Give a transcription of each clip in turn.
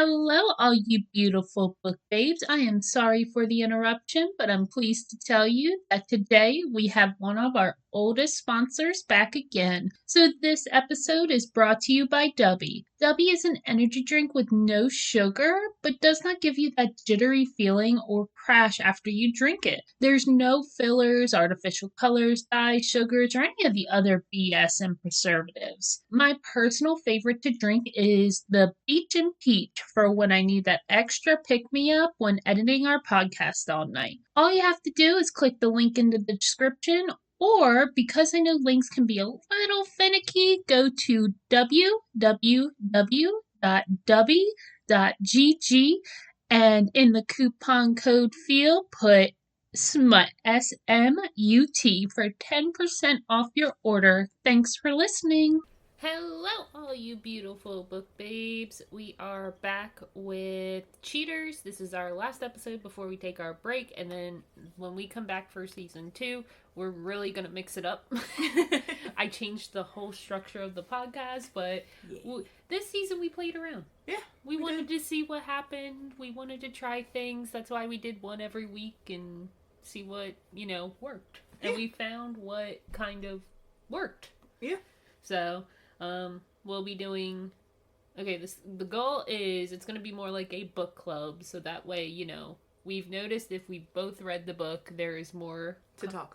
Hello, all you beautiful book babes. I am sorry for the interruption, but I'm pleased to tell you that today we have one of our oldest sponsors back again. So, this episode is brought to you by Dubby. Dubby is an energy drink with no sugar, but does not give you that jittery feeling or crash after you drink it. There's no fillers, artificial colors, dyes, sugars, or any of the other BS and preservatives. My personal favorite to drink is the Beach and Peach for when I need that extra pick me up when editing our podcast all night. All you have to do is click the link in the description, or because I know links can be a little finicky, go to www.dubby.gg and in the coupon code field put SMUT, SMUT, for 10% off your order. Thanks for listening. Hello, all you beautiful book babes. We are back with Cheaters. This is our last episode before we take our break, and then when we come back for season 2, we're really going to mix it up. I changed the whole structure of the podcast, but this season we played around. Yeah. We wanted to see what happened. We wanted to try things. That's why we did one every week and see what, worked. And we found what kind of worked. Yeah. So, we'll be doing, the goal is it's going to be more like a book club, so that way, we've noticed if we both read the book, there is more to talk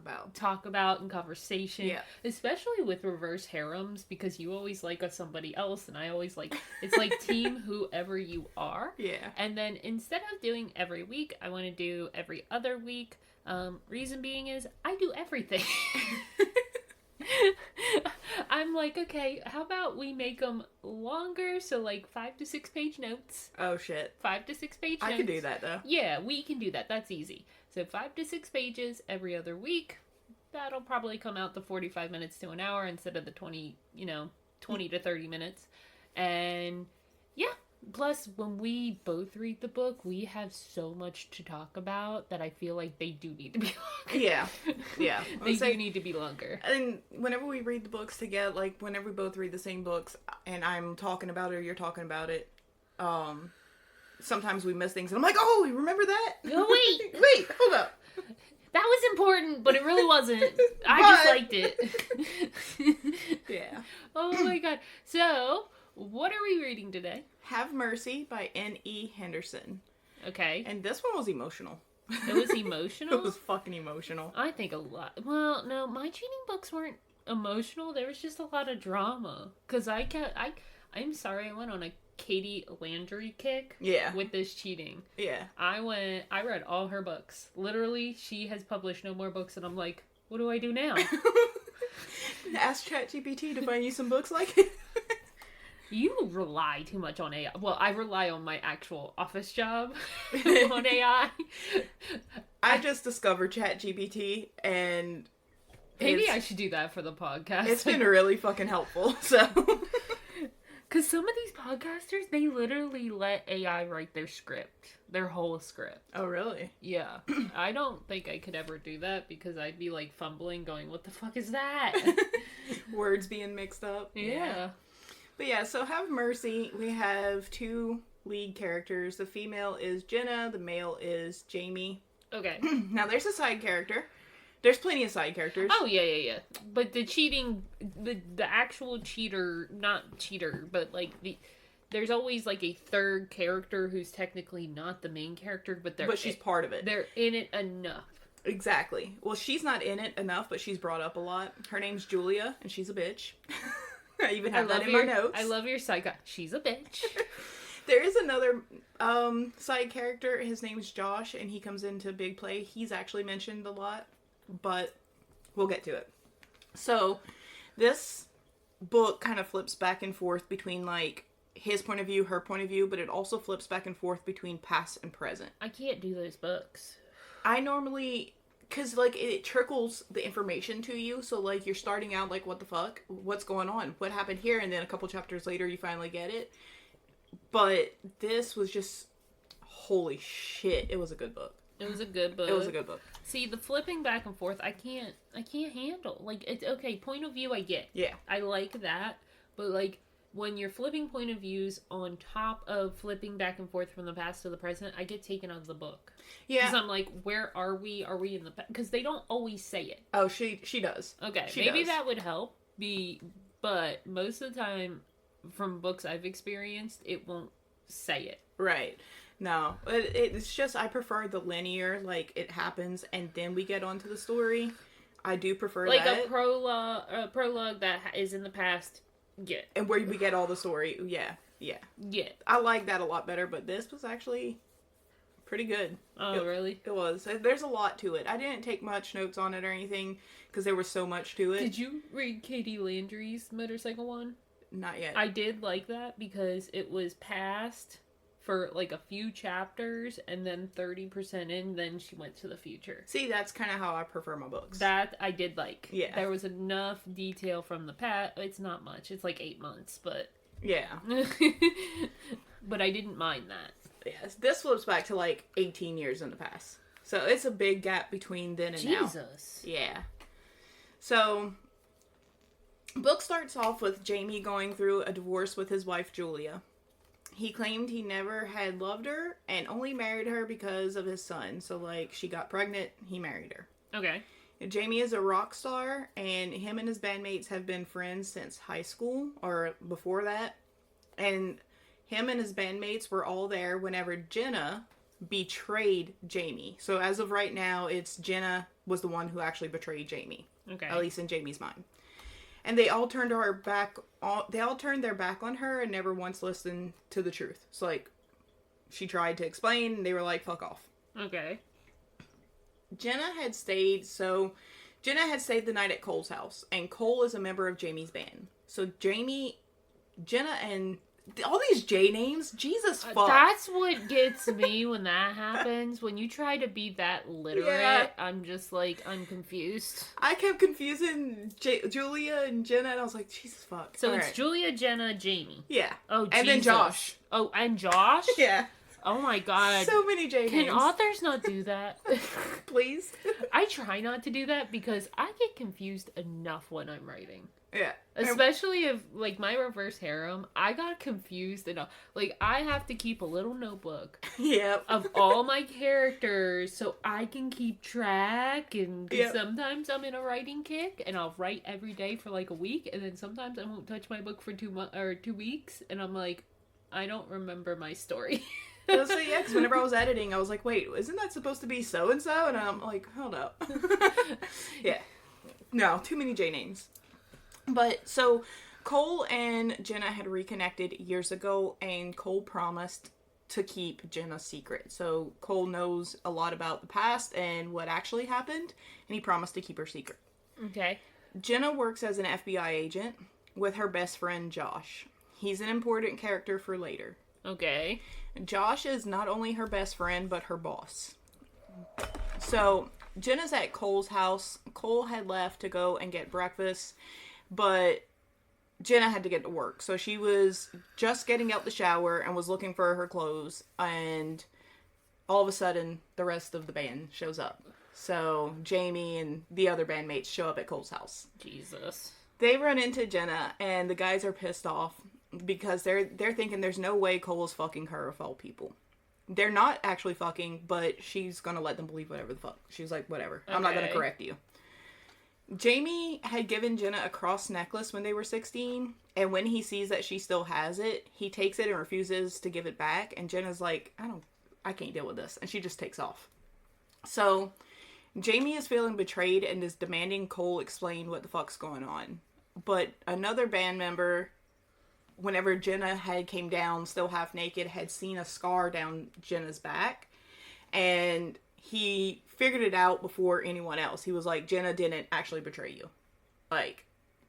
about and conversation, especially with reverse harems, because you always like somebody else, and I always like, it's like team whoever you are, and then instead of doing every week, I want to do every other week. Reason being is, I do everything. I'm like, okay, how about we make them longer? So, like, 5 to 6 page notes. Oh, shit. 5 to 6 page notes. I can do that, though. Yeah, we can do that. That's easy. So, 5 to 6 pages every other week. That'll probably come out to 45 minutes to an hour instead of the 20 to 30 minutes. And, yeah. Plus, when we both read the book, we have so much to talk about that I feel like they do need to be longer. Yeah. They do need to be longer. And whenever we read the books together, like, whenever we both read the same books, and I'm talking about it or you're talking about it, sometimes we miss things, and I'm like, oh, you remember that? Oh, Wait, hold up. That was important, but it really wasn't. I just liked it. Yeah. Oh my god. So, what are we reading today? Have Mercy by N.E Henderson. Okay. And this one was emotional. It was emotional? It was fucking emotional. I think a lot. Well, no, my cheating books weren't emotional. There was just a lot of drama. Because I'm sorry, I went on a Katie Landry kick with this cheating. Yeah. I read all her books. Literally, she has published no more books, and I'm like, what do I do now? Ask ChatGPT to find you some books like it. You rely too much on AI. Well, I rely on my actual office job on AI. I just discovered ChatGPT, and maybe I should do that for the podcast. It's been really fucking helpful, so. Because some of these podcasters, they literally let AI write their whole script. Oh, really? Yeah. I don't think I could ever do that because I'd be like fumbling going, what the fuck is that? Words being mixed up. Yeah. But yeah, so Have Mercy, we have 2 lead characters. The female is Jenna, the male is Jamie. Okay. Now, there's a side character. There's plenty of side characters. Oh, yeah. But the cheating, the actual cheater, not cheater, but like there's always like a third character who's technically not the main character, but she's part of it. They're in it enough. Exactly. Well, she's not in it enough, but she's brought up a lot. Her name's Julia, and she's a bitch. I even have that in my notes. I love your psycho. She's a bitch. There is another side character. His name's Josh, and he comes into big play. He's actually mentioned a lot, but we'll get to it. So, this book kind of flips back and forth between, like, his point of view, her point of view, but it also flips back and forth between past and present. I can't do those books. I normally... Because, like, it trickles the information to you, so, like, you're starting out, like, what the fuck? What's going on? What happened here? And then a couple chapters later, you finally get it. But this was just, holy shit, it was a good book. It was a good book. It was a good book. See, the flipping back and forth, I can't handle. Like, it's okay, point of view I get. Yeah. I like that, but, like, when you're flipping point of views on top of flipping back and forth from the past to the present, I get taken out of the book. Yeah. Because I'm like, where are we? Are we in the past? Because they don't always say it. Oh, she does. Okay, She maybe does. that would help. But most of the time, from books I've experienced, it won't say it. Right. No, it's just I prefer the linear, like it happens and then we get onto the story. I do prefer Like that. a prologue that is in the past. Yeah. And where we get all the story. Yeah. Yeah. I like that a lot better, but this was actually pretty good. Oh, really? It was. There's a lot to it. I didn't take much notes on it or anything because there was so much to it. Did you read Katie Landry's motorcycle one? Not yet. I did like that because it was past for like a few chapters and then 30% in, then she went to the future. See, that's kind of how I prefer my books. That I did like. Yeah. There was enough detail from the past. It's not much. It's like 8 months, but... Yeah. But I didn't mind that. Yes. This flips back to like 18 years in the past. So it's a big gap between then and now. Jesus. Yeah. So, book starts off with Jamie going through a divorce with his wife, Julia. He claimed he never had loved her and only married her because of his son. So, like, she got pregnant, he married her. Okay. Jamie is a rock star, and him and his bandmates have been friends since high school, or before that. And him and his bandmates were all there whenever Jenna betrayed Jamie. So, as of right now, it's Jenna was the one who actually betrayed Jamie. Okay. At least in Jamie's mind. And they all turned her back. They all turned their back on her and never once listened to the truth. So, like, she tried to explain, and they were like, "Fuck off." Okay. Jenna had stayed the night at Cole's house, and Cole is a member of Jamie's band. So Jenna, and all these J names, Jesus fuck. That's what gets me when that happens. When you try to be that literate, Yeah. I'm just like, I'm confused. I kept confusing Julia and Jenna, and I was like, Jesus fuck. So All it's right. Julia, Jenna, Jamie. Yeah. Oh, And then Jesus. Josh. Oh, and Josh? Yeah. Oh my god. So many J Can names. authors not do that? Please? I try not to do that because I get confused enough when I'm writing. Yeah. Especially if, like, my reverse harem, I got confused enough. Like, I have to keep a little notebook Yep. of all my characters so I can keep track. And 'cause Yep. sometimes I'm in a writing kick and I'll write every day for like a week, and then sometimes I won't touch my book for 2 weeks, and I'm like, I don't remember my story. So yeah, because whenever I was editing, I was like, wait, isn't that supposed to be so and so? And I'm like, hold up. Yeah. No, too many J names. But so Cole and Jenna had reconnected years ago, and Cole promised to keep Jenna's secret. So Cole knows a lot about the past and what actually happened, and he promised to keep her secret. Okay. Jenna works as an FBI agent with her best friend Josh. He's an important character for later. Okay. Josh is not only her best friend, but her boss. So, Jenna's at Cole's house. Cole had left to go and get breakfast, but Jenna had to get to work. So she was just getting out the shower and was looking for her clothes, and all of a sudden, the rest of the band shows up. So, Jamie and the other bandmates show up at Cole's house. Jesus. They run into Jenna, and the guys are pissed off because they're thinking there's no way Cole is fucking her of all people. They're not actually fucking, but she's gonna let them believe whatever the fuck. She's like, whatever. I'm not gonna Okay. correct you. Jamie had given Jenna a cross necklace when they were 16, and when he sees that she still has it, he takes it and refuses to give it back, and Jenna's like, I can't deal with this, and she just takes off. So, Jamie is feeling betrayed and is demanding Cole explain what the fuck's going on. But another band member, whenever Jenna had came down still half naked, had seen a scar down Jenna's back, and he figured it out before anyone else. He was like, Jenna didn't actually betray you. Like,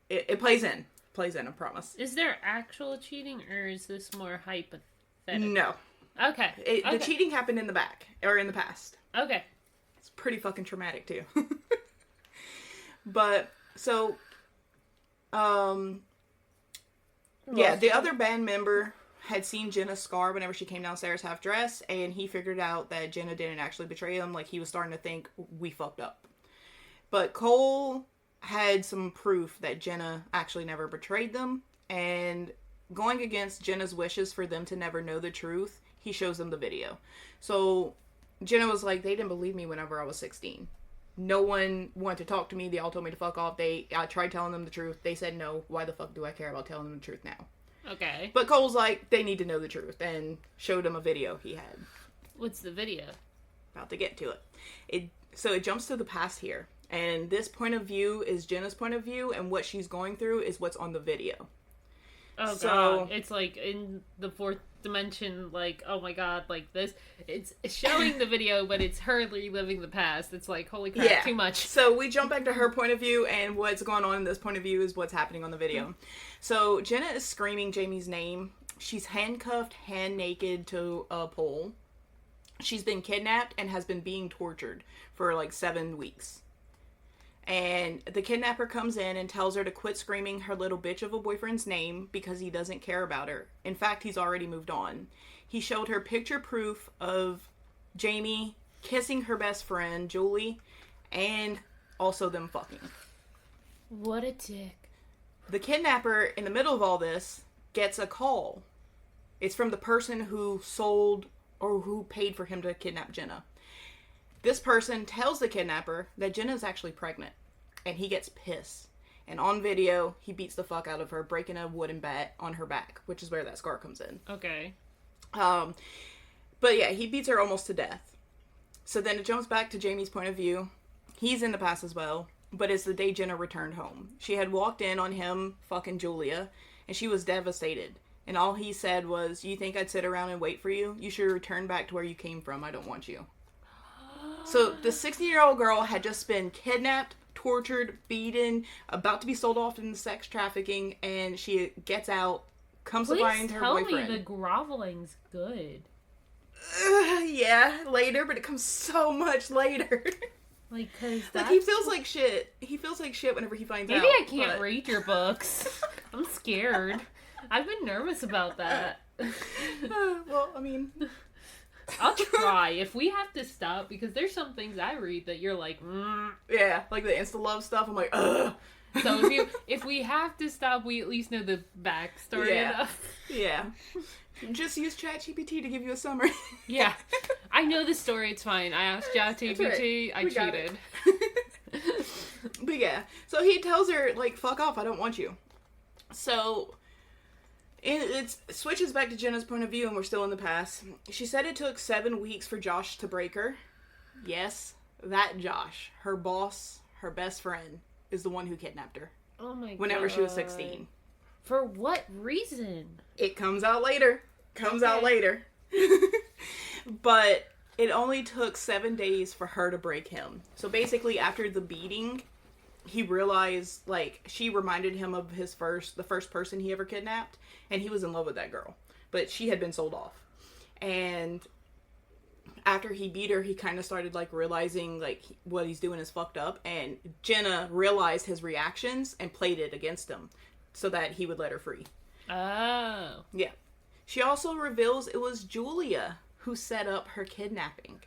it plays in, I promise. Is there actual cheating, or is this more hypothetical? No. Okay. The cheating happened in the back, or in the past. Okay. It's pretty fucking traumatic, too. But, so, yeah, the other band member had seen Jenna's scar whenever she came downstairs half dressed, and he figured out that Jenna didn't actually betray him. Like, he was starting to think, we fucked up. But Cole had some proof that Jenna actually never betrayed them, and going against Jenna's wishes for them to never know the truth, he shows them the video. So Jenna was like, they didn't believe me whenever I was 16. No one wanted to talk to me. They all told me to fuck off. I tried telling them the truth. They said no. Why the fuck do I care about telling them the truth now? Okay. But Cole's like, they need to know the truth, and showed him a video he had. What's the video? About to get to it. So it jumps to the past here. And this point of view is Jenna's point of view, and what she's going through is what's on the video. Oh, so, God. It's like in the fourth dimension, like, oh my God, like this. It's showing the video, but it's her reliving the past. It's like, holy crap, too much. So we jump back to her point of view, and what's going on in this point of view is what's happening on the video. So Jenna is screaming Jamie's name. She's handcuffed, hand naked to a pole. She's been kidnapped and has been being tortured for like 7 weeks. And the kidnapper comes in and tells her to quit screaming her little bitch of a boyfriend's name because he doesn't care about her. In fact, he's already moved on. He showed her picture proof of Jamie kissing her best friend, Julie, and also them fucking. What a dick. The kidnapper, in the middle of all this, gets a call. It's from the person who sold or who paid for him to kidnap Jenna. This person tells the kidnapper that Jenna is actually pregnant, and he gets pissed. And on video, he beats the fuck out of her, breaking a wooden bat on her back, which is where that scar comes in. Okay. But yeah, he beats her almost to death. So then it jumps back to Jamie's point of view. He's in the past as well, but it's the day Jenna returned home. She had walked in on him fucking Julia, and she was devastated. And all he said was, "You think I'd sit around and wait for you? You should return back to where you came from. I don't want you." So the 16-year-old girl had just been kidnapped, tortured, beaten, about to be sold off in sex trafficking, and she gets out, comes to find her boyfriend. Please tell me the groveling's good. Yeah, later, but it comes so much later. Like, cause like, he feels like shit. He feels like shit whenever he finds out. Maybe I can't read your books. I'm scared. I've been nervous about that. Well, I mean... I'll try. If we have to stop, because there's some things I read that you're like, Yeah, like the insta-love stuff, I'm like, ugh. So if we have to stop, we at least know the backstory enough. Yeah. Just use ChatGPT to give you a summary. Yeah. I know the story, it's fine. I asked ChatGPT, I cheated. But yeah, so he tells her, like, fuck off, I don't want you. So... it switches back to Jenna's point of view, and we're still in the past. She said it took 7 weeks for Josh to break her. Yes, that Josh, her boss, her best friend, is the one who kidnapped her. Oh my god. Whenever she was 16. For what reason? It comes out later. Out later. But it only took 7 days for her to break him. So basically, after the beating... he realized, like, she reminded him of the first person he ever kidnapped, and he was in love with that girl. But she had been sold off. And after he beat her, he kind of started, like, realizing, like, what he's doing is fucked up. And Jenna realized his reactions and played it against him so that he would let her free. Oh. Yeah. She also reveals it was Julia who set up her kidnapping.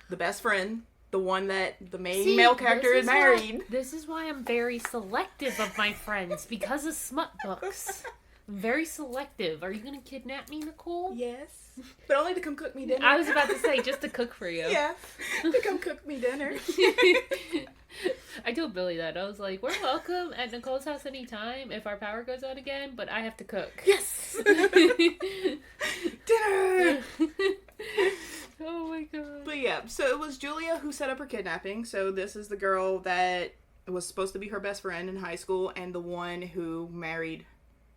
The best friend. The one that the main male character is married. This is why I'm very selective of my friends, because of smut books. I'm very selective. Are you going to kidnap me, Nicole? Yes. But only to come cook me dinner. I was about to say, just to cook for you. Yeah. To come cook me dinner. I told Billy that. I was like, we're welcome at Nicole's house anytime if our power goes out again, but I have to cook. Yes! Dinner! Oh my god. But yeah, so it was Julia who set up her kidnapping. So this is the girl that was supposed to be her best friend in high school and the one who married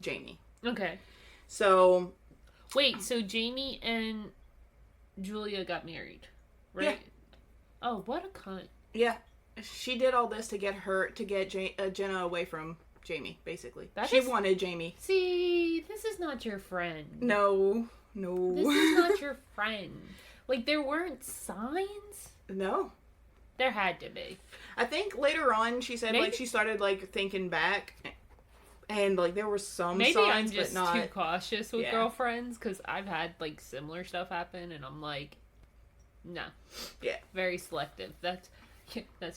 Jamie. Okay. So... wait, so Jamie and Julia got married, right? Yeah. Oh, what a cunt. Yeah. She did all this to get Jenna away from Jamie, basically. She wanted Jamie. See, this is not your friend. No. This is not your friend. Like, there weren't signs? No. There had to be. I think later on she said, like, she started, like, thinking back. And, like, there were some signs, I'm just but not... too cautious with girlfriends, because I've had, like, similar stuff happen, and I'm like, no. Yeah. Very selective. That's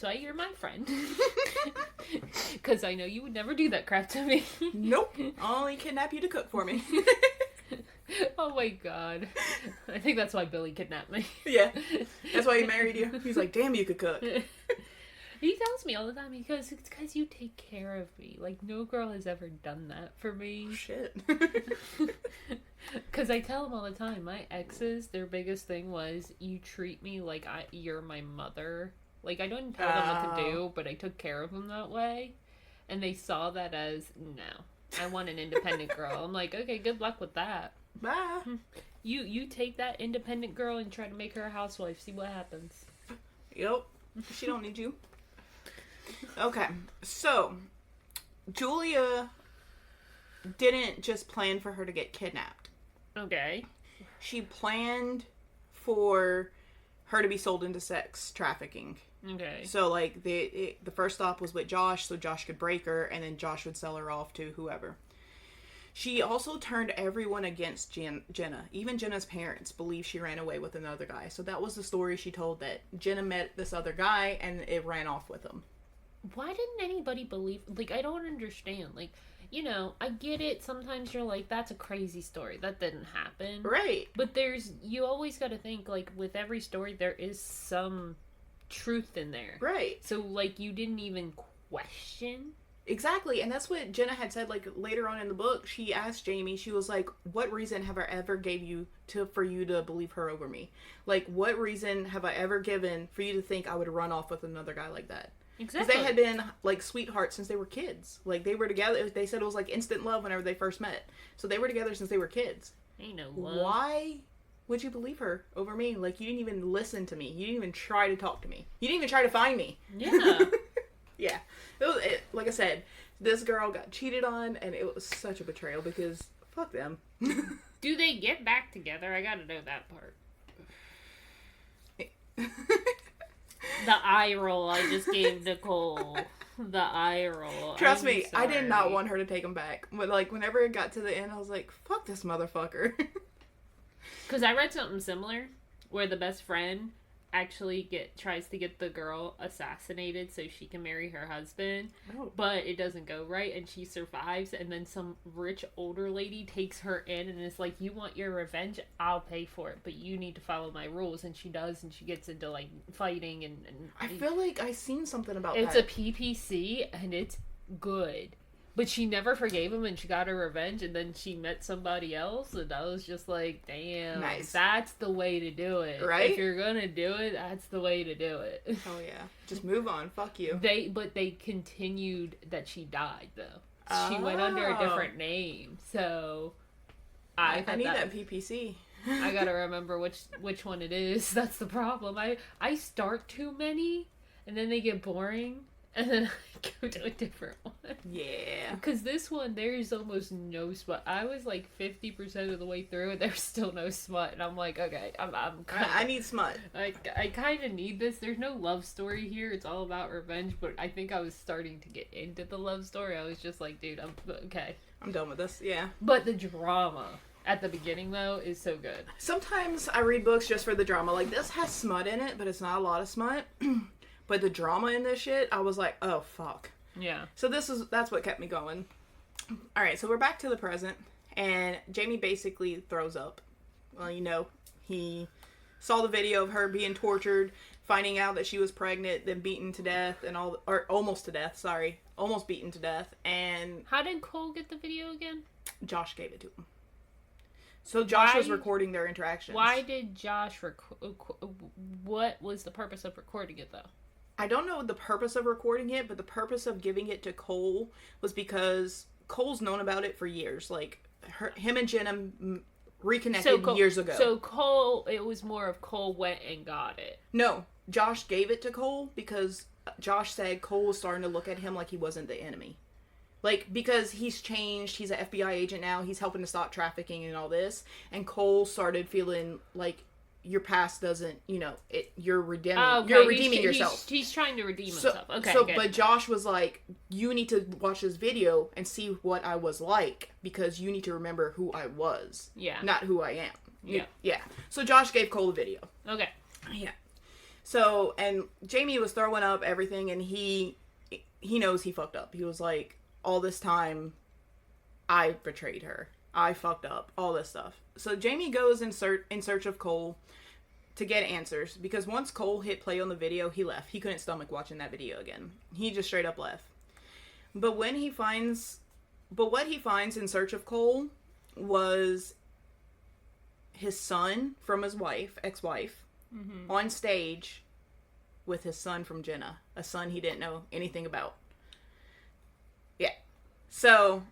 why you're my friend. Because I know you would never do that crap to me. Nope. I'll only kidnap you to cook for me. Oh my god. I think that's why Billy kidnapped me. Yeah. That's why he married you. He's like, damn, you could cook. He tells me all the time, because it's because you take care of me. Like, no girl has ever done that for me. Oh, shit. Because I tell him all the time, my exes, their biggest thing was, you treat me like you're my mother. Like, I didn't tell them what to do, but I took care of them that way. And they saw that as, no, I want an independent girl. I'm like, okay, good luck with that. Bye. You take that independent girl and try to make her a housewife. See what happens. Yep. She don't need you. Okay. So, Julia didn't just plan for her to get kidnapped. Okay. She planned for her to be sold into sex trafficking. Okay. So, like, the first stop was with Josh, so Josh could break her, and then Josh would sell her off to whoever. She also turned everyone against Jenna. Even Jenna's parents believe she ran away with another guy. So that was the story she told, that Jenna met this other guy, and it ran off with him. Why didn't anybody believe... Like, I don't understand. Like, you know, I get it. Sometimes you're like, that's a crazy story. That didn't happen. Right. But you always got to think, like, with every story, there is some truth in there. Right. So, like, you didn't even question... Exactly, and that's what Jenna had said, like, later on in the book. She asked Jamie, she was like, what reason have I ever gave you for you to believe her over me? Like, what reason have I ever given for you to think I would run off with another guy like that? Exactly. Because they had been, like, sweethearts since they were kids. Like, they were together. They said it was, like, instant love whenever they first met. So they were together since they were kids. Ain't no love. Why would you believe her over me? Like, you didn't even listen to me. You didn't even try to talk to me. You didn't even try to find me. Yeah. Yeah. Like I said, this girl got cheated on, and it was such a betrayal because fuck them. Do they get back together? I gotta know that part. The eye roll I just gave Nicole. The eye roll. Trust I'm me, I did not sorry. want her to take him back. But, like, whenever it got to the end, I was like, fuck this motherfucker. Because I read something similar where the best friend actually tries to get the girl assassinated so she can marry her husband, but it doesn't go right, and she survives, and then some rich older lady takes her in and is like, you want your revenge? I'll pay for it, but you need to follow my rules. And she does, and she gets into, like, fighting, and I feel like I seen something about it's that. a PPC, and it's good. But she never forgave him, and she got her revenge, and then she met somebody else, and I was just like, damn, Nice. That's the way to do it. Right? If you're gonna do it, that's the way to do it. Oh, yeah. Just move on. Fuck you. But they continued that she died, though. She went under a different name, so I need that PPC. I gotta remember which one it is. That's the problem. I start too many, and then they get boring. And then I go to a different one. Yeah. Because this one, there's almost no smut. I was like 50% of the way through, and there's still no smut. And I'm like, okay, I need smut. I kind of need this. There's no love story here. It's all about revenge. But I think I was starting to get into the love story. I was just like, dude, okay. I'm done with this. Yeah. But the drama at the beginning, though, is so good. Sometimes I read books just for the drama. Like, this has smut in it, but it's not a lot of smut. But the drama in this shit, I was like, oh, fuck. Yeah. So that's what kept me going. All right, so we're back to the present, and Jamie basically throws up. Well, you know, he saw the video of her being tortured, finding out that she was pregnant, then beaten to death, or almost to death, sorry. Almost beaten to death, and... How did Cole get the video again? Josh gave it to him. So Josh was recording their interactions. Why did Josh what was the purpose of recording it, though? I don't know the purpose of recording it, but the purpose of giving it to Cole was because Cole's known about it for years. Like, him and Jenna reconnected years ago. So Cole, it was more of Cole went and got it. No, Josh gave it to Cole because Josh said Cole was starting to look at him like he wasn't the enemy. Like, because he's changed, he's an FBI agent now, he's helping to stop trafficking and all this, and Cole started feeling like your past doesn't, you know, you're redeeming, you're redeeming yourself. He's trying to redeem himself. Okay. But Josh was like, you need to watch this video and see what I was like, because you need to remember who I was. Yeah. Not who I am. Yeah. Yeah. So Josh gave Cole the video. Okay. Yeah. So, and Jamie was throwing up everything, and he knows he fucked up. He was like, all this time, I betrayed her. I fucked up. All this stuff. So Jamie goes in search of Cole to get answers, because once Cole hit play on the video, he left. He couldn't stomach watching that video again. He just straight up left. But what he finds in search of Cole was his son from his ex-wife, on stage with his son from Jenna, a son he didn't know anything about. Yeah. So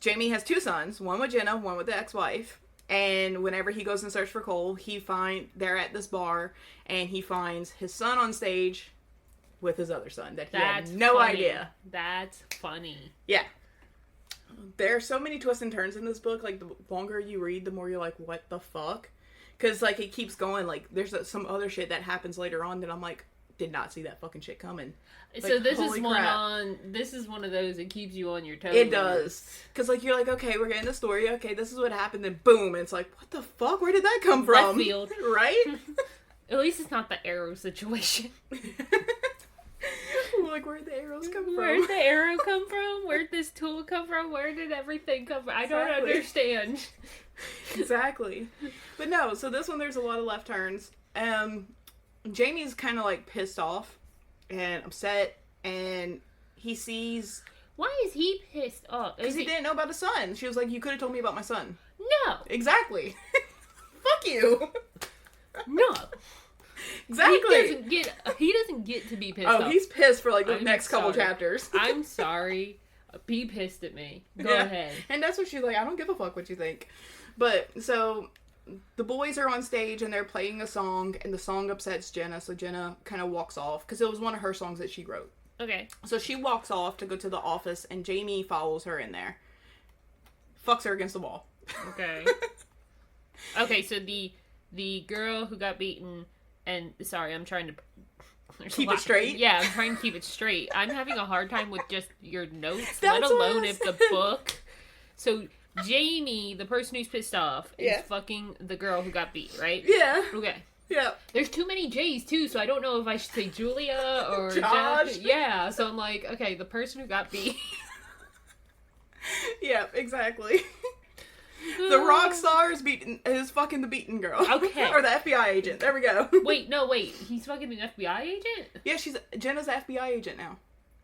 Jamie has two sons, one with Jenna, one with the ex-wife. And whenever he goes in search for Cole, they're at this bar, and he finds his son on stage with his other son that he had no idea. That's funny. Yeah. There are so many twists and turns in this book. Like, the longer you read, the more you're like, what the fuck? Because, like, it keeps going. Like, there's some other shit that happens later on that I'm like, did not see that fucking shit coming. Like, so this is one of those that keeps you on your toes. It does. Because, like, you're like, okay, we're getting the story. Okay, this is what happened. Then boom. And it's like, what the fuck? Where did that come from? Left field. Right? At least it's not the arrow situation. Like, where'd the arrows come from? Where'd the arrow come from? Where'd this tool come from? Where did everything come from? I don't understand. Exactly. But no, so this one there's a lot of left turns. Jamie's kind of like pissed off and upset, and he sees... Why is he pissed off? Because he didn't know about his son. She was like, you could have told me about my son. No. Exactly. Fuck you. No. Exactly. He doesn't get to be pissed off. Oh, he's pissed for like the next couple chapters. I'm sorry. Be pissed at me. Go ahead. And that's what she's like, I don't give a fuck what you think. But, so, the boys are on stage and they're playing a song, and the song upsets Jenna, so Jenna kind of walks off, because it was one of her songs that she wrote. Okay. So she walks off to go to the office, and Jamie follows her in there. Fucks her against the wall. Okay. Okay, so the girl who got beaten, and sorry, I'm trying to keep it straight? Yeah, I'm trying to keep it straight. I'm having a hard time with just your notes, That's let alone if the book. So Jamie, the person who's pissed off, is fucking the girl who got beat, right? Yeah. Okay. Yeah. There's too many J's too, so I don't know if I should say Julia or Josh. Yeah, so I'm like, okay, the person who got beat. Yeah, exactly. The rock star is fucking the beaten girl. Okay. Or the FBI agent. There we go. Wait. He's fucking an FBI agent? Yeah, Jenna's an FBI agent now.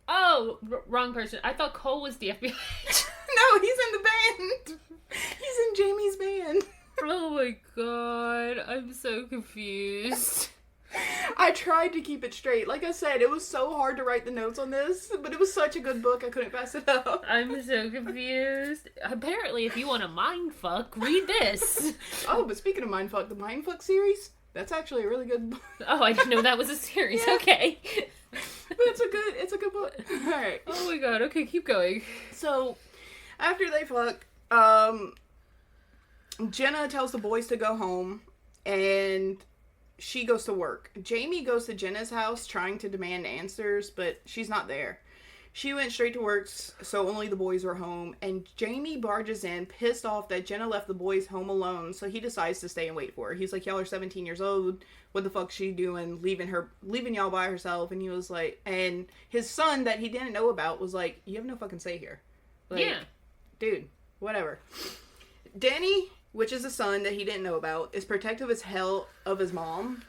Oh, wrong person. I thought Cole was the FBI agent. No, he's in the band. He's in Jamie's band. Oh my god, I'm so confused. I tried to keep it straight. Like I said, it was so hard to write the notes on this, but it was such a good book, I couldn't pass it up. I'm so confused. Apparently, if you want a mindfuck, read this. Oh, but speaking of mindfuck, the mindfuck series, that's actually a really good book. Oh, I didn't know that was a series. Yeah. Okay. But it's a good book. Alright. Oh my god, okay, keep going. So, after they fuck, Jenna tells the boys to go home, and she goes to work. Jamie goes to Jenna's house trying to demand answers, but she's not there. She went straight to work, so only the boys were home, and Jamie barges in, pissed off that Jenna left the boys home alone, so he decides to stay and wait for her. He's like, y'all are 17 years old, what the fuck's she doing, leaving y'all by herself? And he was like, and his son that he didn't know about was like, you have no fucking say here. Like, Yeah. Dude, whatever. Danny, which is a son that he didn't know about, is protective as hell of his mom,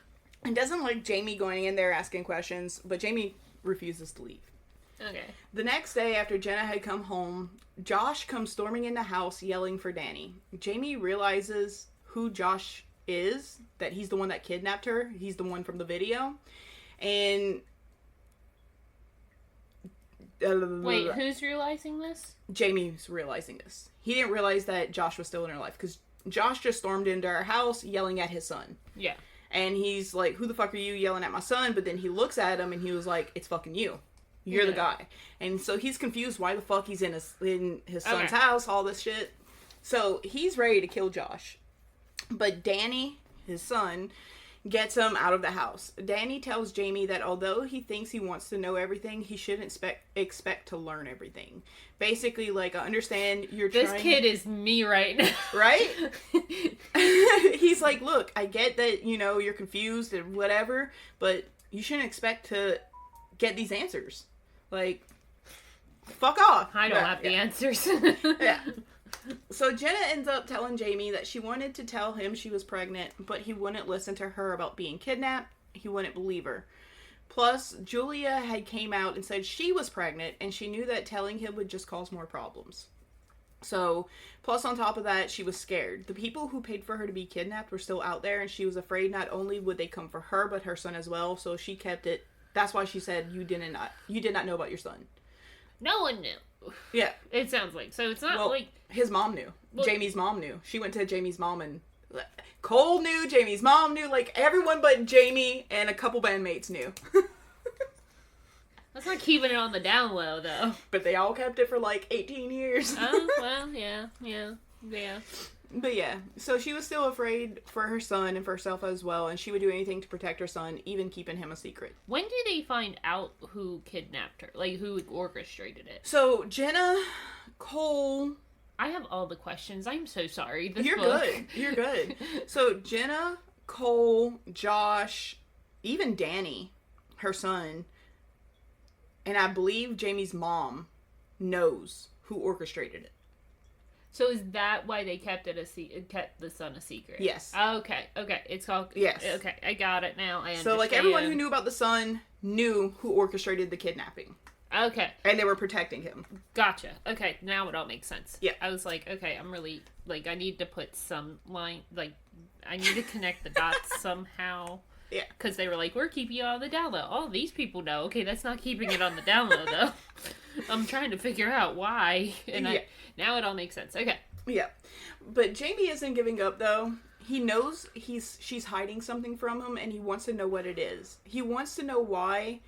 and doesn't like Jamie going in there asking questions, but Jamie refuses to leave. Okay. The next day, after Jenna had come home, Josh comes storming in the house yelling for Danny. Jamie realizes who Josh is, that he's the one that kidnapped her. He's the one from the video. And... Wait, who's realizing this? Jamie's realizing this. He didn't realize that Josh was still in her life, because Josh just stormed into our house yelling at his son. Yeah. And he's like, who the fuck are you yelling at my son? But then he looks at him and he was like, it's fucking you. You're the guy. And so he's confused why the fuck he's in his son's house, all this shit. So he's ready to kill Josh. But Danny, his son, gets him out of the house. Danny tells Jamie that although he thinks he wants to know everything, he shouldn't expect to learn everything. Basically, like, I understand you're trying... This kid is me right now. Right? He's like, look, I get that, you're confused and whatever, but you shouldn't expect to get these answers. Like, fuck off. I don't have the answers. Yeah. So Jenna ends up telling Jamie that she wanted to tell him she was pregnant, but he wouldn't listen to her about being kidnapped. He wouldn't believe her. Plus, Julia had came out and said she was pregnant, and she knew that telling him would just cause more problems. So, plus on top of that, she was scared. The people who paid for her to be kidnapped were still out there, and she was afraid not only would they come for her, but her son as well. So she kept it. That's why she said you did not know about your son. No one knew. Yeah. It sounds like. So it's not like... His mom knew. Well, Jamie's mom knew. She went to Jamie's mom and... Cole knew, Jamie's mom knew, like, everyone but Jamie and a couple bandmates knew. That's not keeping it on the down low, though. But they all kept it for, like, 18 years. Oh, well, yeah. But yeah, so she was still afraid for her son and for herself as well, and she would do anything to protect her son, even keeping him a secret. When do they find out who kidnapped her? Like, who orchestrated it? So, Jenna, Cole... I have all the questions. I'm so sorry. You're good. You're good. So, Jenna, Cole, Josh, even Danny, her son, and I believe Jamie's mom knows who orchestrated it. So is that why they kept the son a secret? Yes. Okay. It's called... Yes. Okay, I got it now. I understand. So, like, everyone who knew about the son knew who orchestrated the kidnapping. Okay. And they were protecting him. Gotcha. Okay, now it all makes sense. Yeah. I was like, okay, I'm really... Like, I need to put some line... Like, I need to connect the dots somehow. Yeah. Because they were like, we're keeping you on the down low. Oh, these people know. Okay, that's not keeping it on the down low, though. I'm trying to figure out why. And now it all makes sense. Okay. Yeah. But Jamie isn't giving up, though. He knows she's hiding something from him, and he wants to know what it is. He wants to know why.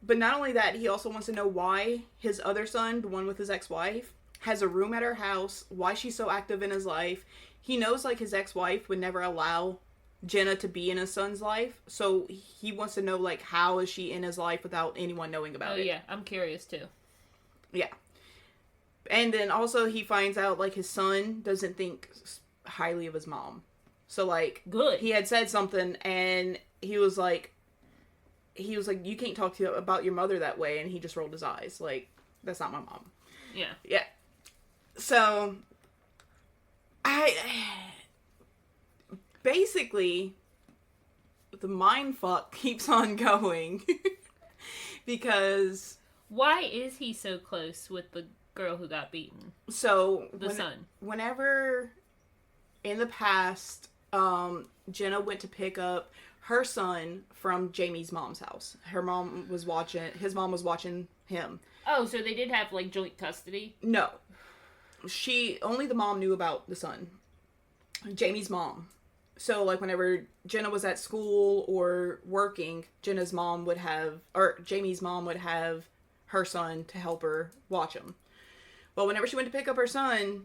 But not only that, he also wants to know why his other son, the one with his ex-wife, has a room at her house, why she's so active in his life. He knows, like, his ex-wife would never allow Jenna to be in his son's life, so he wants to know, like, how is she in his life without anyone knowing about it. Oh, yeah, I'm curious, too. Yeah. And then also he finds out, like, his son doesn't think highly of his mom. So, like... Good. He had said something, and he was like, you can't talk about your mother that way, and he just rolled his eyes. Like, that's not my mom. Yeah. Yeah. So, basically, the mindfuck keeps on going. Because... Why is he so close with the girl who got beaten? So... The son. Whenever, in the past, Jenna went to pick up her son from Jamie's mom's house. His mom was watching him. Oh, so they did have, like, joint custody? No. Only the mom knew about the son. Jamie's mom. So, like, whenever Jenna was at school or working, Jamie's mom would have her son to help her watch him. Well, whenever she went to pick up her son,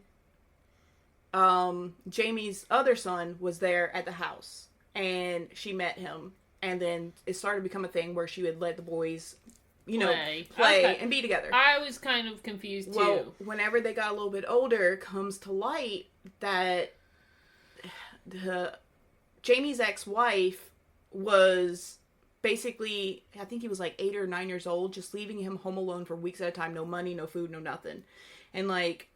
Jamie's other son was there at the house. And she met him. And then it started to become a thing where she would let the boys, play okay. and be together. I was kind of confused, too. Well, whenever they got a little bit older, it comes to light that Jamie's ex-wife was basically, I think he was like 8 or 9 years old, just leaving him home alone for weeks at a time. No money, no food, no nothing. And, like,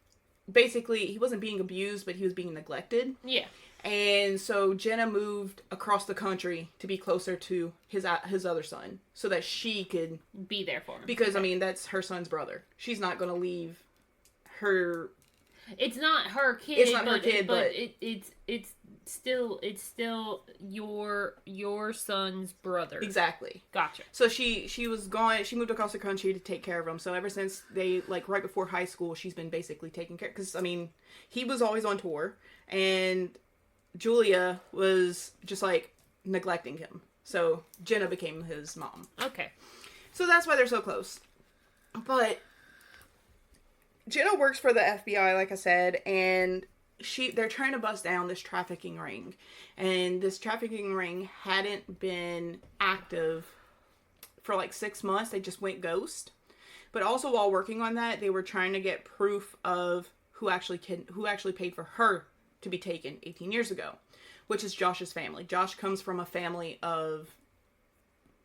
basically, he wasn't being abused, but he was being neglected. Yeah. And so Jenna moved across the country to be closer to his other son so that she could be there for him. Because, I mean, that's her son's brother. She's not going to leave her... It's not her kid. It's not her kid, but... It's still your son's brother. Exactly. Gotcha. So she was gone. She moved across the country to take care of him. So ever since they, like, right before high school, she's been basically taking care... Because, I mean, he was always on tour. And... Julia was just, like, neglecting him. So, Jenna became his mom. Okay. So that's why they're so close. But, Jenna works for the FBI, like I said, and they're trying to bust down this trafficking ring. And this trafficking ring hadn't been active for, like, 6 months. They just went ghost. But also, while working on that, they were trying to get proof of who actually paid for her to be taken 18 years ago, which is Josh's family. Josh comes from a family of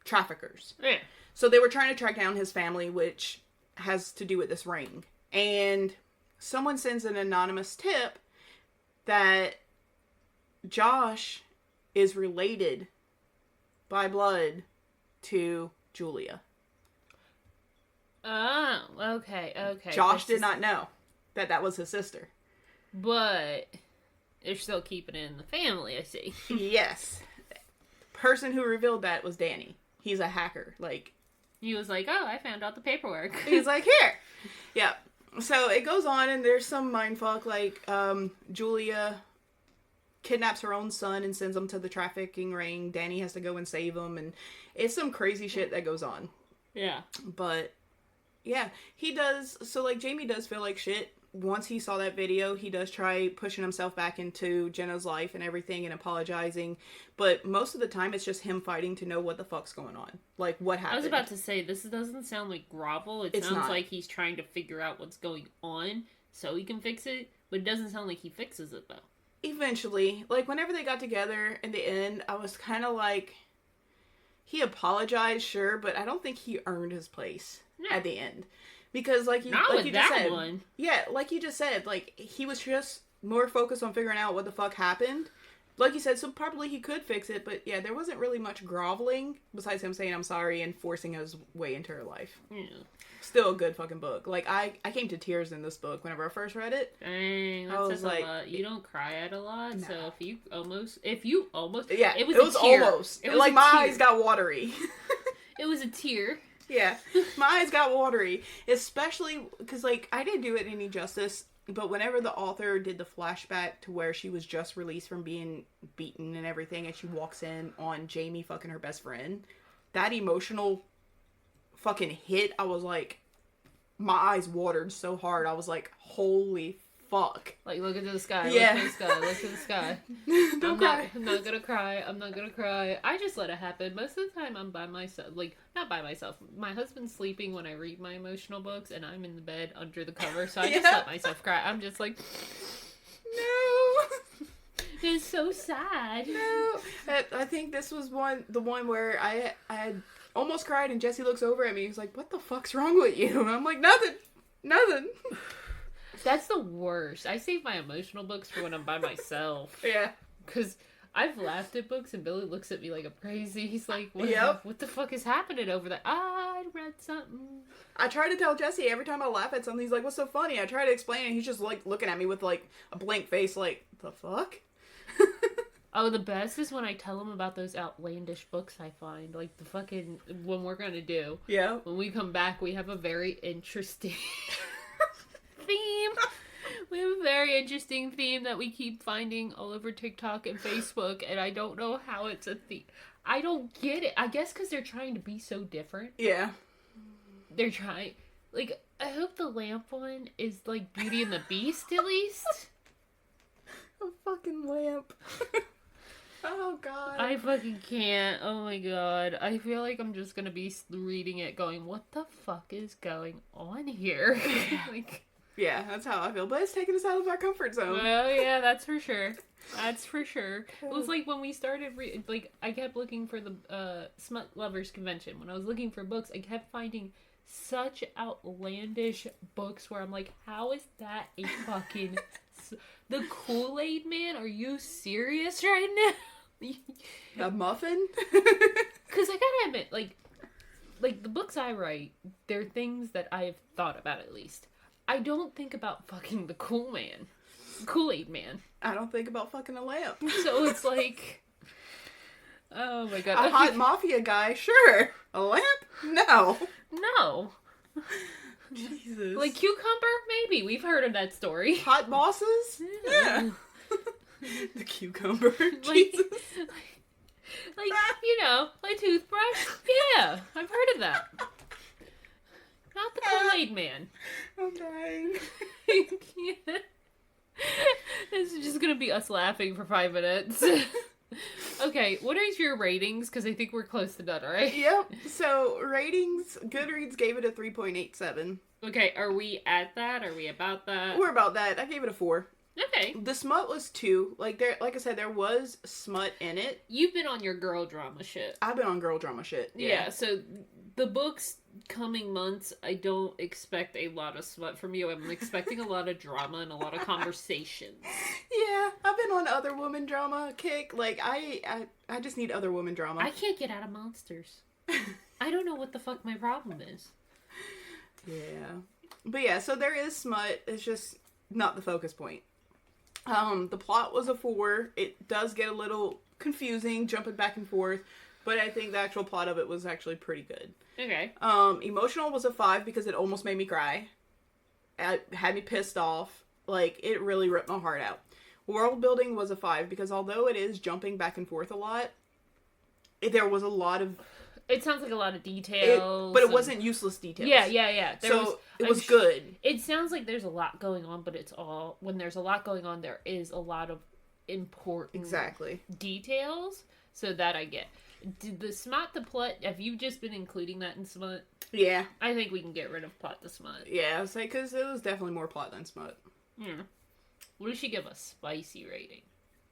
traffickers. Yeah. So they were trying to track down his family, which has to do with this ring. And someone sends an anonymous tip that Josh is related by blood to Julia. Oh, okay. Josh did not know that was his sister. But they're still keeping it in the family, I see. Yes. Person who revealed that was Danny. He's a hacker. Like, He was like, oh, I found out the paperwork. he's like, here. Yeah. So it goes on, and there's some mindfuck, like, Julia kidnaps her own son and sends him to the trafficking ring. Danny has to go and save him, and it's some crazy shit that goes on. Yeah. But, yeah, he does, so, like, Jamie does feel like shit. Once he saw that video, he does try pushing himself back into Jenna's life and everything and apologizing. But most of the time, it's just him fighting to know what the fuck's going on. Like, what happened. I was about to say, this doesn't sound like grovel. It sounds like he's trying to figure out what's going on so he can fix it. But it doesn't sound like he fixes it, though. Eventually. Like, whenever they got together in the end, I was kind of like, he apologized, sure, but I don't think he earned his place at the end. Because, like you just said, one. Yeah, like you just said, like, he was just more focused on figuring out what the fuck happened. Like you said, so probably he could fix it, but yeah, there wasn't really much groveling besides him saying I'm sorry and forcing his way into her life. Yeah. Still a good fucking book. Like, I came to tears in this book whenever I first read it. Dang, that says like, a lot. You don't cry at a lot, no. so if you almost, yeah, it was almost. It was like, my eyes got watery. It was a tear. Yeah, my eyes got watery, especially because, like, I didn't do it any justice, but whenever the author did the flashback to where she was just released from being beaten and everything, and she walks in on Jamie fucking her best friend, that emotional fucking hit, I was like, my eyes watered so hard, I was like, holy fuck. Like, look into the sky, yeah. Look to the sky, look to the sky. Don't cry. I'm not gonna cry. I just let it happen. Most of the time I'm by myself, like, not by myself. My husband's sleeping when I read my emotional books, and I'm in the bed under the cover, so I just let myself cry. I'm just like, no. It's so sad. No. I think this was the one where I had almost cried, and Jesse looks over at me, he's like, what the fuck's wrong with you? And I'm like, nothing. That's the worst. I save my emotional books for when I'm by myself. Yeah. Because I've laughed at books and Billy looks at me like I'm crazy. He's like, what the fuck is happening over there? I read something. I try to tell Jesse every time I laugh at something, he's like, what's so funny? I try to explain it, he's just like looking at me with like a blank face like, the fuck? Oh, the best is when I tell him about those outlandish books I find. Like the fucking, when we're going to do. Yeah. When we come back, we have a very interesting theme. We have a very interesting theme that we keep finding all over TikTok and Facebook, and I don't know how it's a theme. I don't get it. I guess because they're trying to be so different. Yeah. They're trying. Like, I hope the lamp one is like Beauty and the Beast at least. A fucking lamp. Oh, God. I fucking can't. Oh, my God. I feel like I'm just gonna be reading it going, what the fuck is going on here? Like... Yeah, that's how I feel. But it's taking us out of our comfort zone. Well, yeah, that's for sure. That's for sure. It was like when we started, I kept looking for the Smut Lovers Convention. When I was looking for books, I kept finding such outlandish books where I'm like, how is that a fucking... The Kool-Aid Man? Are you serious right now? A muffin? Because I gotta admit, like the books I write, they're things that I've thought about at least. I don't think about fucking the Kool-Aid Man. I don't think about fucking a lamp. So it's like, oh my God. A hot mafia guy, sure. A lamp? No. No. Jesus. Like Cucumber? Maybe. We've heard of that story. Hot bosses? Yeah. The cucumber. Like, Jesus. like, you know, like toothbrush? Yeah, I've heard of that. Not the Kool-Aid Man. I'm dying. Yeah. This is just gonna be us laughing for 5 minutes. Okay, what is your ratings? Because I think we're close to done, right? Yep. So, ratings, Goodreads gave it a 3.87. Okay, are we at that? Are we about that? We're about that. I gave it a 4. Okay. The smut was 2. Like I said, there was smut in it. You've been on your girl drama shit. I've been on girl drama shit. Yeah, so the books coming months, I don't expect a lot of smut from you. I'm expecting a lot of drama and a lot of conversations. Yeah, I've been on other woman drama kick. Like, I just need other woman drama. I can't get out of monsters. I don't know what the fuck my problem is. Yeah. But yeah, so there is smut. It's just not the focus point. The plot was a 4. It does get a little confusing, jumping back and forth, but I think the actual plot of it was actually pretty good. Okay. Emotional was a 5 because it almost made me cry. It had me pissed off. Like, it really ripped my heart out. World building was a 5 because although it is jumping back and forth a lot, there was a lot of... It sounds like a lot of details. But it wasn't useless details. Yeah. It was good. It sounds like there's a lot going on, but when there's a lot going on, there is a lot of important details. So that I get. Did the smut to plot, have you just been including that in smut? Yeah. I think we can get rid of plot to smut. Yeah, I was like, because it was definitely more plot than smut. Yeah. What does she give a spicy rating?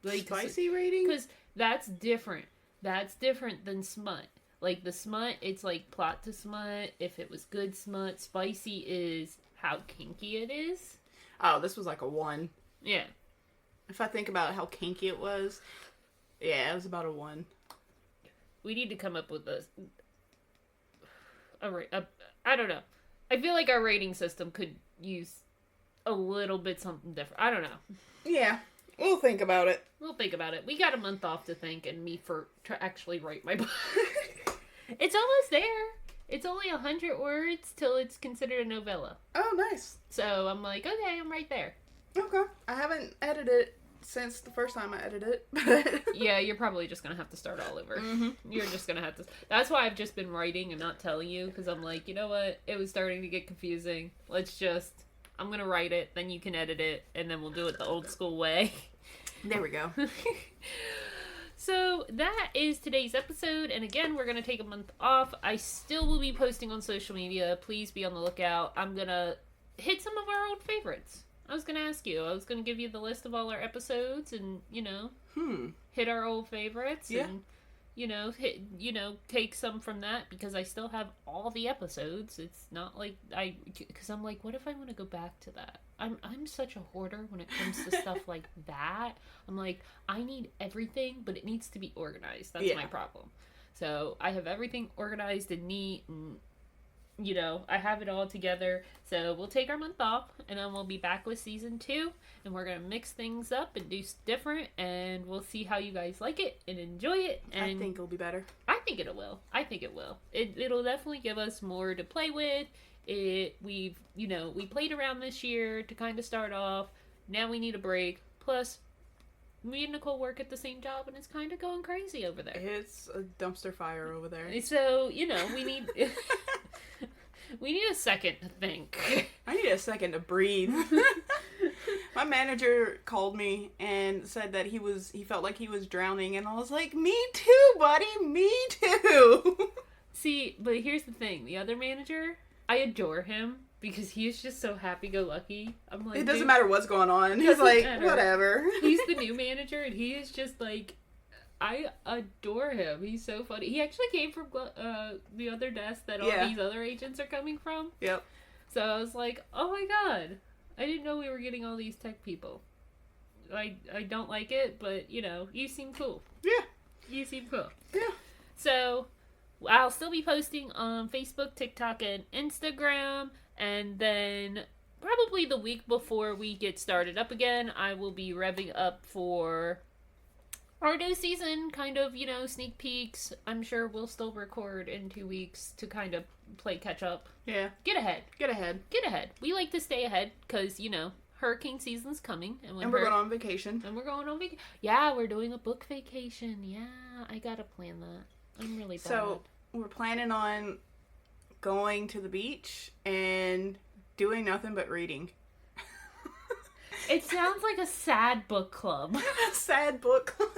Like, spicy rating? Because that's different. That's different than smut. Like, the smut, it's like plot to smut. If it was good smut, spicy is how kinky it is. Oh, this was like a 1. Yeah. If I think about how kinky it was, yeah, it was about a 1. We need to come up with a I don't know. I feel like our rating system could use a little bit something different. I don't know. Yeah. We'll think about it. We got a month off to think and me to actually write my book. It's almost there. It's only 100 words till it's considered a novella. Oh, nice. So I'm like, okay, I'm right there. Okay. I haven't edited since the first time I edited it. Yeah, you're probably just going to have to start all over. Mm-hmm. You're just going to have to... That's why I've just been writing and not telling you, because I'm like, you know what? It was starting to get confusing. I'm going to write it, then you can edit it, and then we'll do it the old school way. There we go. So that is today's episode, and again, we're going to take a month off. I still will be posting on social media. Please be on the lookout. I'm going to hit some of our old favorites. I was going to ask you. I was going to give you the list of all our episodes and, hit our old favorites and, take some from that because I still have all the episodes. It's not like because I'm like, what if I want to go back to that? I'm such a hoarder when it comes to stuff like that. I'm like, I need everything, but it needs to be organized. That's my problem. So I have everything organized and neat and, I have it all together. So we'll take our month off and then we'll be back with season 2 and we're going to mix things up and do different and we'll see how you guys like it and enjoy it. And I think it'll be better. I think it will. It'll definitely give us more to play with. We played around this year to kind of start off. Now we need a break. Plus, me and Nicole work at the same job and it's kind of going crazy over there. It's a dumpster fire over there. So, we need... We need a second to think. I need a second to breathe. My manager called me and said that he felt like he was drowning, and I was like, me too, buddy, me too. See, but here's the thing. The other manager, I adore him because he's just so happy-go-lucky. I'm like, it doesn't matter what's going on. He's like, whatever. He's the new manager, and he is just like, I adore him. He's so funny. He actually came from the other desk that all these other agents are coming from. Yep. So I was like, oh my god. I didn't know we were getting all these tech people. I don't like it, but, you seem cool. Yeah. You seem cool. Yeah. So, I'll still be posting on Facebook, TikTok, and Instagram. And then, probably the week before we get started up again, I will be revving up for... our new season, kind of, sneak peeks. I'm sure we'll still record in 2 weeks to kind of play catch up. Yeah. Get ahead. Get ahead. We like to stay ahead because, hurricane season's coming. And we're going on vacation. Yeah, we're doing a book vacation. Yeah, I gotta plan that. I'm really bad. So, we're planning on going to the beach and doing nothing but reading. It sounds like a sad book club. Sad book club.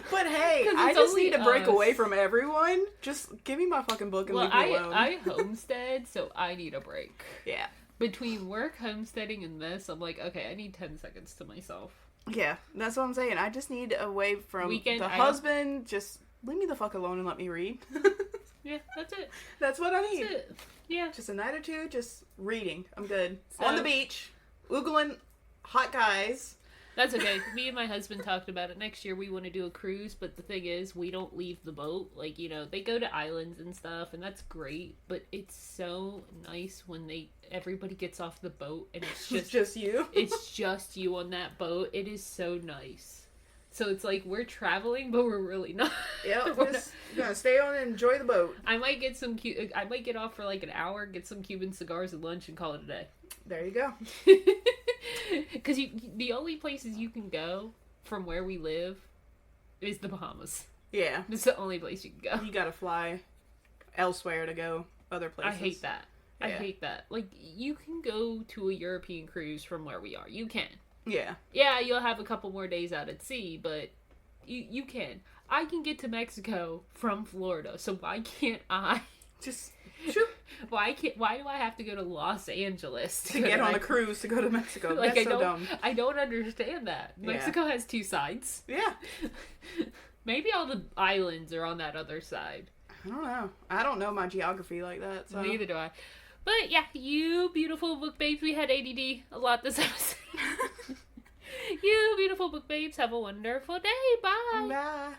But hey, I just need to break away from everyone. Just give me my fucking book and leave me alone. I homestead, so I need a break. Yeah. Between work, homesteading, and this, I'm like, okay, I need 10 seconds to myself. Yeah, that's what I'm saying. I just need away from Weekend, the husband. Just leave me the fuck alone and let me read. Yeah, that's it. That's what I need. That's it. Yeah. Just a night or two, just reading. I'm good. So- On the beach, oogling hot guys. That's okay. Me and my husband talked about it. Next year we want to do a cruise, but the thing is, we don't leave the boat. Like, you know, they go to islands and stuff, and that's great, but it's so nice when everybody gets off the boat, and it's just you. it's just you on that boat. It is so nice. So it's like we're traveling, but we're really not. Yep, just gonna stay on and enjoy the boat. I might get I might get off for like an hour, get some Cuban cigars and lunch, and call it a day. There you go. Because the only places you can go from where we live is the Bahamas. Yeah. It's the only place you can go. You gotta fly elsewhere to go other places. I hate that. Yeah. I hate that. Like, you can go to a European cruise from where we are. You can. Yeah. Yeah, you'll have a couple more days out at sea, but you can. I can get to Mexico from Florida, so why can't I? Just shoot. Why do I have to go to Los Angeles To get on a cruise to go to Mexico. Like, That's so dumb. I don't understand that. Yeah. Mexico has two sides. Yeah. Maybe all the islands are on that other side. I don't know. I don't know my geography like that. So. Neither do I. But yeah, you beautiful book babes. We had ADD a lot this episode. You beautiful book babes. Have a wonderful day. Bye. Bye.